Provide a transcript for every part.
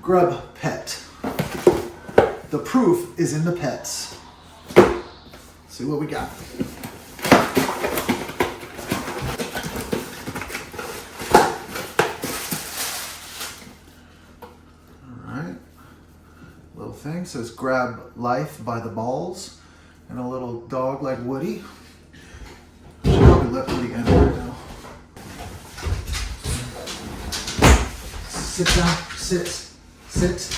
Grrubpet. The proof is in the pets. See what we got. Alright. Little thing says grab life by the balls. And a little dog like Woody. Should probably let Woody in right now. Sit down. Sit. Sit.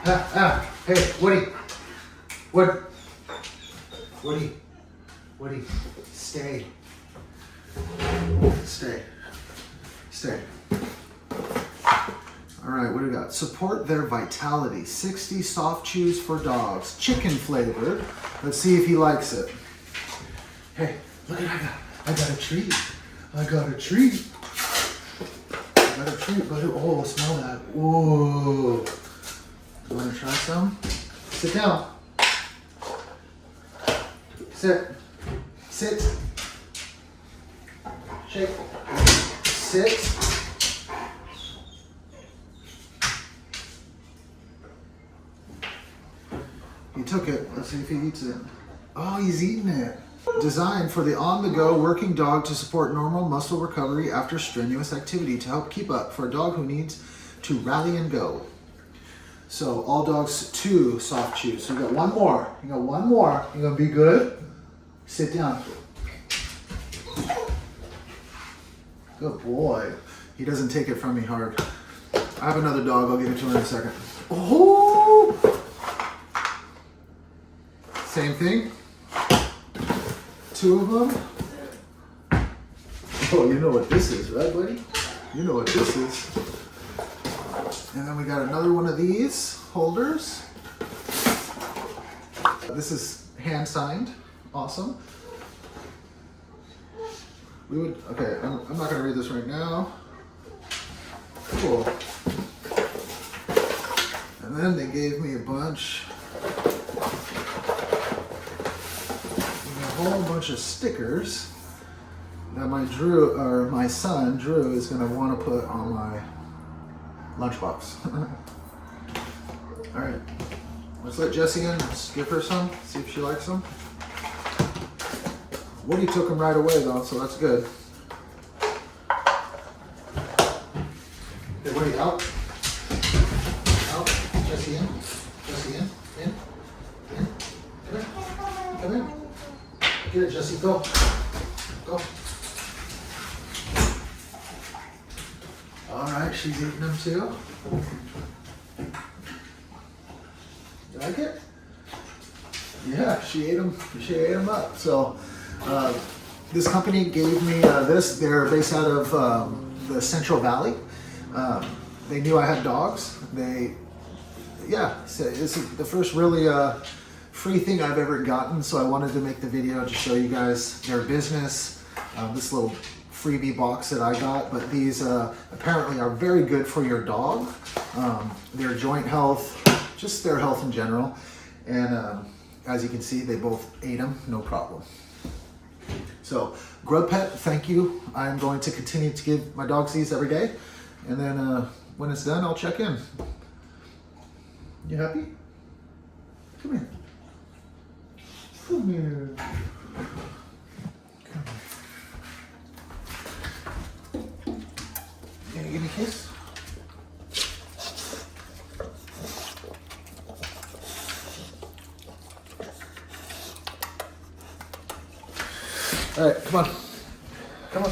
Hey, Woody. Woody. Stay. All right, what do we got? Support their vitality. 60 soft chews for dogs. Chicken flavored. Let's see if he likes it. Hey, look at I got a treat. Buddy. Oh, smell that. Whoa. You want to try some? Sit down. Sit. Shake. Sit. He took it. Let's see if he eats it. Oh, he's eating it. Designed for the on-the-go working dog to support normal muscle recovery after strenuous activity to help keep up for a dog who needs to rally and go. So all dogs 2 soft chews. So you got one more. You gonna be good? Sit down. Good boy. He doesn't take it from me hard. I have another dog. I'll give it to him in a second. Oh! Same thing. 2 of them. Oh, you know what this is, right, buddy? You know what this is. And then we got another one of these holders. This is hand signed. Awesome. Okay, I'm not gonna read this right now. Cool. And then they gave me a whole bunch of stickers that my son Drew is gonna want to put on my lunchbox. All right, let's let Jessie in. Let's give her some. See if she likes them. Woody took them right away though, so that's good. Okay, Woody out. Jessie in. Come in. Get it, Jessie. Go. All right, she's eating them too. You like it? Yeah, she ate them up. So this company gave me this. They're based out of the Central Valley. They knew I had dogs. It's the first really free thing I've ever gotten, so I wanted to make the video to show you guys their business, this little freebie box that I got. But these apparently are very good for your dog, their joint health, just their health in general. And as you can see, they both ate them, no problem. So Grrubpet, thank you. I'm going to continue to give my dogs these every day, and then when it's done, I'll check in. You happy? Come here. Come here. You gonna give me a kiss? All right, come on.